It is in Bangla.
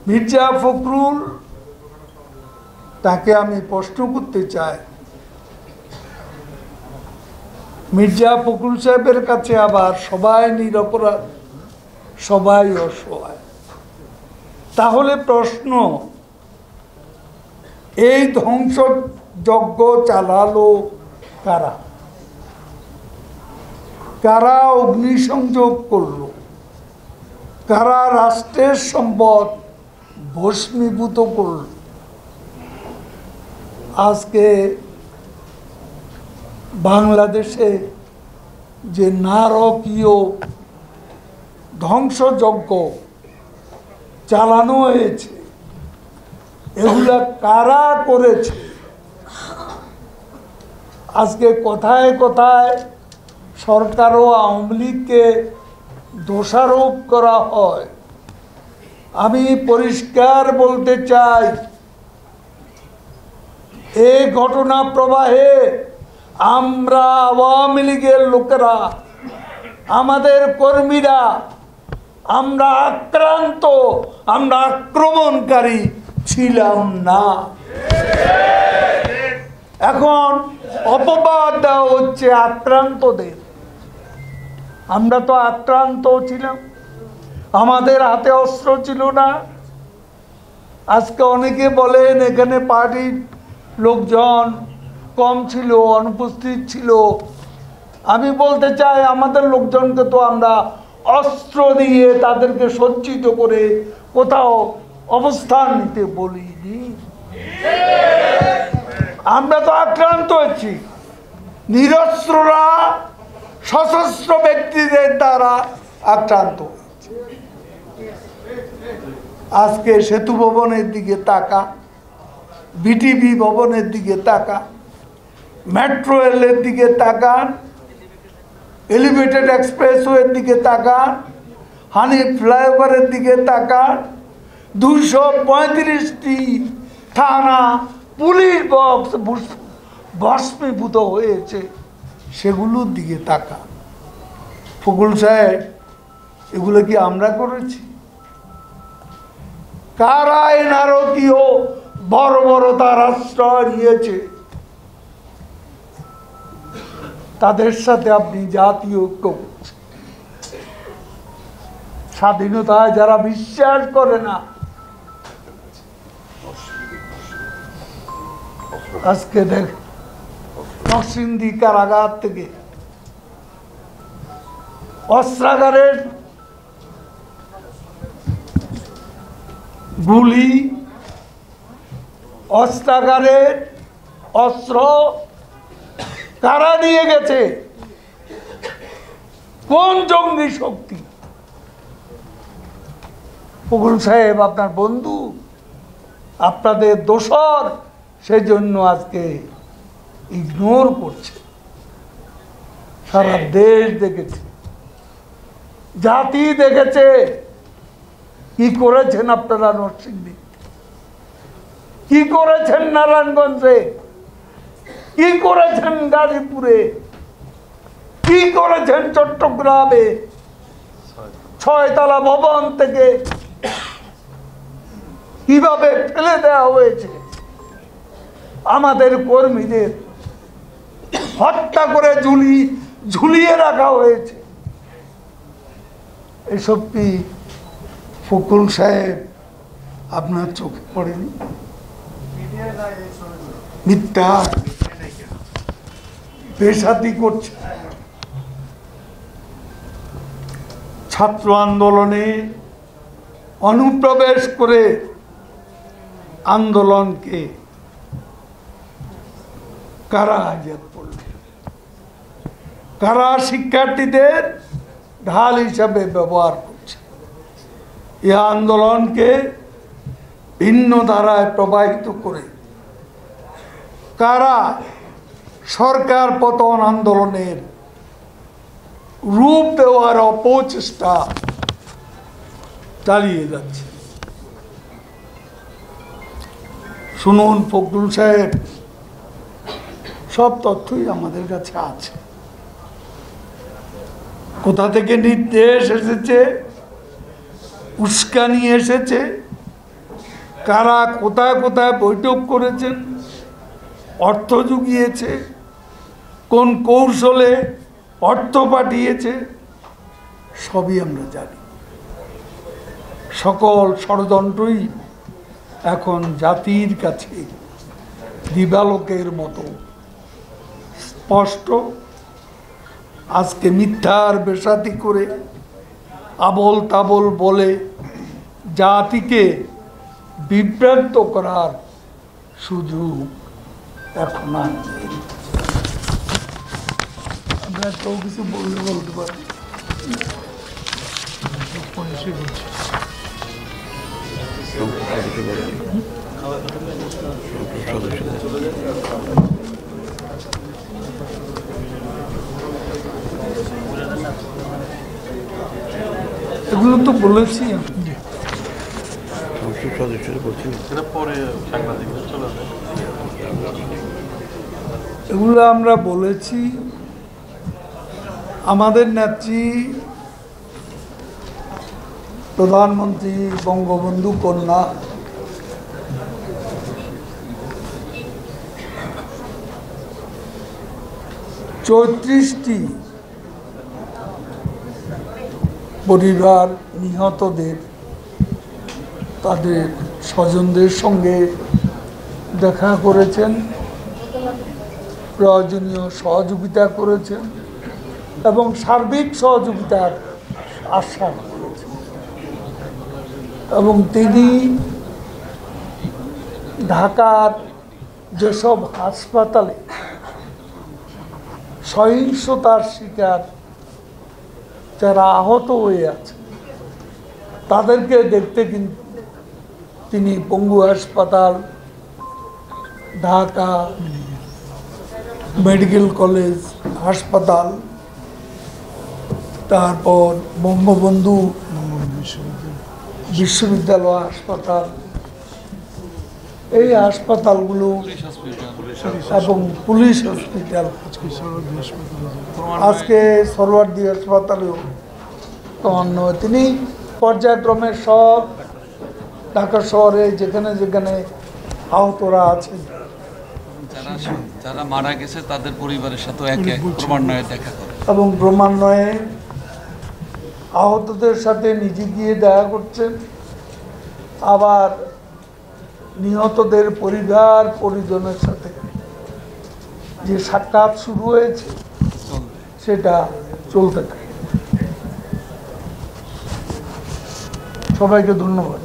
মির্জা ফখরুল তাকে আমি প্রশ্ন করতে চাই, মির্জা ফখরুল সাহেবের কাছে আবার সবাই নিরপরাধ, সবাই অসহায়। তাহলে প্রশ্ন, এই ধ্বংসযজ্ঞ চালালো কারা? কারা অগ্নিসংযোগ করল? কারা রাষ্ট্রের সম্পদ ভস্মীভূত করল? আজকে বাংলাদেশে যে নারকীয় ধ্বংসযজ্ঞ চালানো হয়েছে, এগুলা কারা করেছে? আজকে কথায় কথায় সরকার ও আওয়ামী লীগকে দোষারোপ করা হয়। আমি পরিষ্কার বলতে চাই, এই ঘটনা প্রবাহে আমরা আওয়ামী লীগের লোকেরা, আমাদের কর্মীরা, আমরা আক্রান্ত, আমরা আক্রমণকারী ছিলাম না। এখন অপবাদ দেওয়া হচ্ছে আক্রান্তদের। আমরা তো আক্রান্ত ছিলাম, আমাদের হাতে অস্ত্র ছিল না। আজকে অনেকে বলেন এখানে পার্টির লোকজন কম ছিল, অনুপস্থিত ছিল। আমি বলতে চাই, আমাদের লোকজনকে তো আমরা অস্ত্র দিয়ে তাদেরকে সজ্জিত করে কোথাও অবস্থান নিতে বলিনি। আমরা তো আক্রান্ত হচ্ছি, নিরস্ত্ররা সশস্ত্র ব্যক্তিদের দ্বারা আক্রান্ত হচ্ছে। আজকে সেতু ভবনের দিকে তাকা, বিটিভি ভবনের দিকে তাকা, মেট্রো রেলের দিকে তাকান, এলিভেটেড এক্সপ্রেসওয়ের দিকে তাকান, হানি ফ্লাইওভারের দিকে তাকান, 235টি থানা পুলিশ বক্স ভস্মীভূত হয়েছে, সেগুলোর দিকে তাকান। ফখরুল সাহেব, এগুলো কি আমরা করেছি? কারা এই নারকীয় বর্বরতার আশ্রয় নিয়েছে? তাদের সাথে আপনি জাতীয় ঐক্য করছেন। স্বাধীনতায় যারা বিশ্বাস করে না, আজকে দেখ নরসিংদী কারাগার থেকে অস্ত্রাগারের গুলি, অস্ত্রাগারের অস্ত্র কারা নিয়ে গেছে? কোন জঙ্গি শক্তি? ফখরুল সাহেব আপনার বন্ধু, আপনাদের দোসর, সেজন্য আজকে ইগনোর করছে। সারা দেশ দেখেছে, জাতি দেখেছে কি করেছেন আপনারা নরসিংদী, কি করেছেন নারায়ণগঞ্জে, কি করেছেন গাজীপুরে, কি করেছেন চট্টগ্রামে। 6 তলা ভবন থেকে কিভাবে ফেলে দেওয়া হয়েছে, আমাদের কর্মীদের হত্যা করে ঝুলিয়ে রাখা হয়েছে। এসব কি ফখরুল সাহেব আপনার চোখে পড়েনি? মিথ্যা বেসাতি করছে। ছাত্র আন্দোলনে অনুপ্রবেশ করে আন্দোলনকে কারা হাজার করল? কারা শিক্ষার্থীদের ঢাল হিসাবে ব্যবহার করছে? এই আন্দোলনকে ভিন্ন ধারায় প্রবাহিত করে কারা সরকার পতন আন্দোলনের রূপ দেওয়ার অপচেষ্টা চালিয়ে যাচ্ছে? শুনুন ফখরুল সাহেব, সব তথ্যই আমাদের কাছে আছে। কোথা থেকে নির্দেশ এসেছে, উস্কানি এসেছে, কারা কোথায় কোথায় বৈঠক করেছেন, অর্থ জুগিয়েছে, কোন কৌশলে অর্থ পাঠিয়েছে, সবই আমরা জানি। সকল ষড়যন্ত্রই এখন জাতির কাছে দিবালোকের মতো স্পষ্ট। আজকে মিথ্যার বেসাতি করে আবল তাবল বলে জাতিকে বিভ্রান্ত করার সুযোগ এখন আর নেই। আমরা কেউ কিছু বলতে পারি। এগুলো তো বলেছি এগুলো আমরা বলেছি। আমাদের নেত্রী প্রধানমন্ত্রী বঙ্গবন্ধু কন্যা চৌত্রিশটি পরিবার নিহতদের তাদের স্বজনদের সঙ্গে দেখা করেছেন, প্রয়োজনীয় সহযোগিতা করেছেন এবং সার্বিক সহযোগিতার আশ্বাস করেছেন। এবং তিনি ঢাকার যেসব হাসপাতালে সহিংসতার শিকার যারা আহত হয়ে আছে তাদেরকে দেখতে কিন্তু তিনি পঙ্গু হাসপাতাল, ঢাকা মেডিকেল কলেজ হাসপাতাল, তারপর বঙ্গবন্ধু বিশ্ববিদ্যালয় হাসপাতাল, এই হাসপাতালগুলো এবং পুলিশ হসপিটাল, আজকে সরওয়ার্দী হাসপাতালেও তিনি পর্যায়ক্রমে সব ঢাকা শহরে যেখানে যেখানে আহতরা আছেন, যারা মারা গেছে তাদের পরিবারের সাথে ক্রমান্বয়ে দেখা করে এবং ক্রমান্বয়ে আহতদের সাথে নিজে গিয়ে দেখা করছেন। আবার নিহতদের পরিবার পরিজনের সাথে যে সাক্ষাৎ শুরু হয়েছে সেটা চলতে থাকে। সবাইকে ধন্যবাদ।